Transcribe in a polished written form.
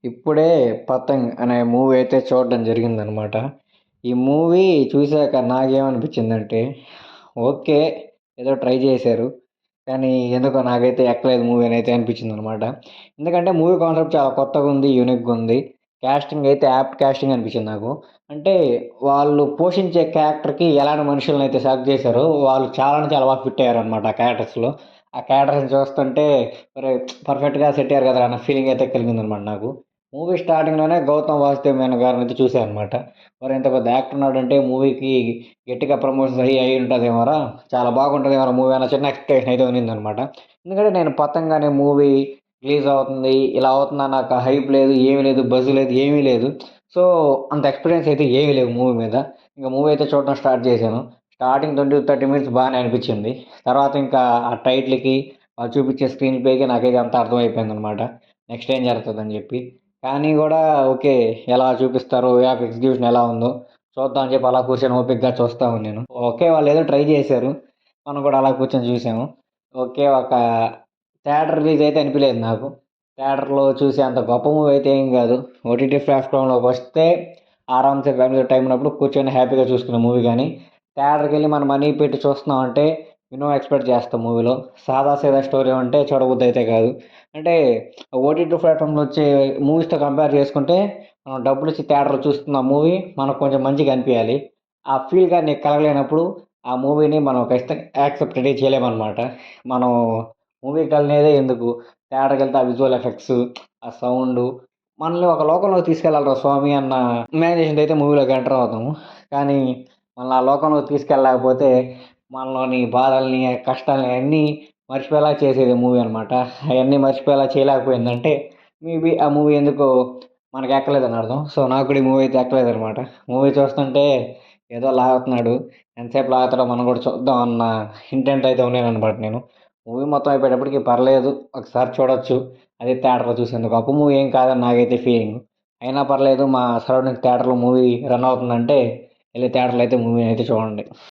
ఇప్పుడే 'పతంగ్' అనే మూవీ అయితే చూడడం జరిగిందనమాట. ఈ మూవీ చూసాక నాకేమనిపించిందంటే, ఓకే. ఏదో ట్రై చేశారు. కానీ ఎందుకో నాకైతే ఎక్కలేదు మూవీ అనైతే అనిపించిందనమాట. ఎందుకంటే మూవీ కాన్సెప్ట్ చాలా కొత్తగుంది, యూనిక్‌గుంది. కాస్టింగ్ అయితే యాప్ట్ కాస్టింగ్ అనిపించింది నాకు. అంటే వాళ్ళు పోషించే క్యారెక్టర్‌కి ఎలాంటి మనుషులనైతే సెలెక్ట్ చేశారో, వాళ్ళు చాలా బాగా ఫిట్ అయ్యారనమాట ఆ క్యారెక్టర్స్‌లో. ఆ క్యారెక్టర్స్‌ని చూస్తుంటే, ఒరేయ్! పర్ఫెక్ట్‌గా సెట్ అయ్యారు కదరా అన్న ఫీలింగ్ అయితే కలిగిందనమాట నాకు. మూవీ స్టార్టింగ్‌లోనే 'గౌతమ్ వాసుదేవ్ మేనన్' గారినైతే చూసా అనమాట. మరి ఇంత పెద్ద యాక్టర్ ఉన్నాడంటే మూవీకి గట్టిగా ప్రమోషన్స్ అయ్యి ఉంటదేమోరా! చాలా బాగుంటదేమోరా మూవీ అన్న చిన్న ఎక్స్‌పెక్టేషన్ అయితే ఉన్నిందనమాట. ఎందుకంటే నేను 'పతంగ్' అనే మూవీ రిలీజ్ అవుతుంది, ఇలా అవుతుందని నాకు హైప్ లేదు, ఏమీ లేదు, బజ్ లేదు, ఏమీ లేదు. సో, అంత ఎక్స్‌పీరియన్స్ అయితే ఏమీ లేవు మూవీ మీద. ఇంక మూవీ అయితే చూడడం స్టార్ట్ చేశాను. స్టార్టింగ్ 20, 30 మినిట్స్ బానే అనిపించింది. తర్వాత ఇంకా ఆ టైటిల్‌కి, వాళ్ళు చూపించే స్క్రీన్ ప్లేకి నాకైతే అంతా అర్థమైపోయిందనమాట. నెక్స్ట్ ఏం జరుగుతదని జెప్పి. కానీ గూడా ఓకే. ఎలా చూపిస్తారో, ఎగ్జిక్యూషన్ ఎలా ఉందో చూద్దాం అని చెప్పి అలా కూర్చొని ఓపికగా చూస్తా ఉన్నాను. ఓకే. వాళ్ళేదో ట్రై జేశారు. మనం కూడా అలా కూర్చొని చూసాము. ఓకే. ఒక థియేటర్ రిలీజ్ అయితే అనిపియలేదు నాకు. థియేటర్‌లో చూసే అంత గొప్ప మూవీ అయితే ఏం గాదు. ఓటీటీ ప్లాట్‌ఫామ్‌లోకొస్తే ఆరామ్‌సే ఫ్యామిలీతో టైం ఉన్నప్పుడు కూర్చొని హ్యాపీగా చూసుకునే మూవీ గానీ, థియేటర్‌కెళ్ళి మనం మనీ పెట్టి చూస్తున్నామంటే మినిమమ్ ఎక్స్‌పెక్ట్ చేస్తాం మూవీలో. సాదా సీదా స్టోరీ ఉంటే చూడబుద్దయితే కాదు. అంటే ఓటీటీ ప్లాట్‌ఫామ్‌లో వచ్చే మూవీస్‌తో కంపేర్ చేసుకుంటే, మనం డబ్బులిచ్చి థియేటర్‌లో చూస్తున్న మూవీ మనకు కొంచెం మంచిగా అనిపియాలి. ఆ ఫీల్ గాని నీకు కలగలేనప్పుడు, ఆ మూవీని మనం ఖచ్చితంగా యాక్సెప్ట్ అనేది చేయలేమనమాట. మనం మూవీకెళ్ళేదే ఎందుకు? థియేటర్‌కెళ్తే ఆ విజువల్ ఎఫెక్ట్సు, ఆ సౌండు, మనల్ని ఒక లోకంలోకి తీసుకెళ్ళాలిరా స్వామి అన్న ఇమాజినేషన్‌తో అయితే మూవీలోకి ఎంటర్ అవుతాము. కానీ మనల్ని ఆ లోకంలోకి తీసుకెళ్ళలేకపోతే, మనలోని బాధల్ని, కష్టాల్ని అయన్నీ మర్చిపోయేలా చేసేది మూవీ అనమాట. అయన్నీ మర్చిపోయేలా చేయలేకపోయిందంటే, మేబీ ఆ మూవీ ఎందుకో మనకెక్కలేదని అర్థం. సో, నాకు కూడా ఈ మూవీ అయితే ఎక్కలేదనమాట. మూవీ చూస్తుంటే ఏదో లాగుతున్నాడు. ఎంతసేపు లాగుతాడో మనం కూడా చూద్దాం అన్న ఇంటెంట్ అయితే ఉన్నాననమాట నేను. మూవీ మొత్తం అయిపోయేటప్పటికి పర్లేదు. ఒకసారి చూడొచ్చు. అదే థియేటర్‌లో చూసేంత గొప్ప మూవీ ఏం కాదని నాకైతే ఫీలింగు. అయినా పర్లేదు మా సరౌండింగ్స్ థియేటర్‌లో మూవీ రన్ అవుతుందంటే, ఎళ్లి థియేటర్‌లో అయితే మూవీ అయితే చూడండి.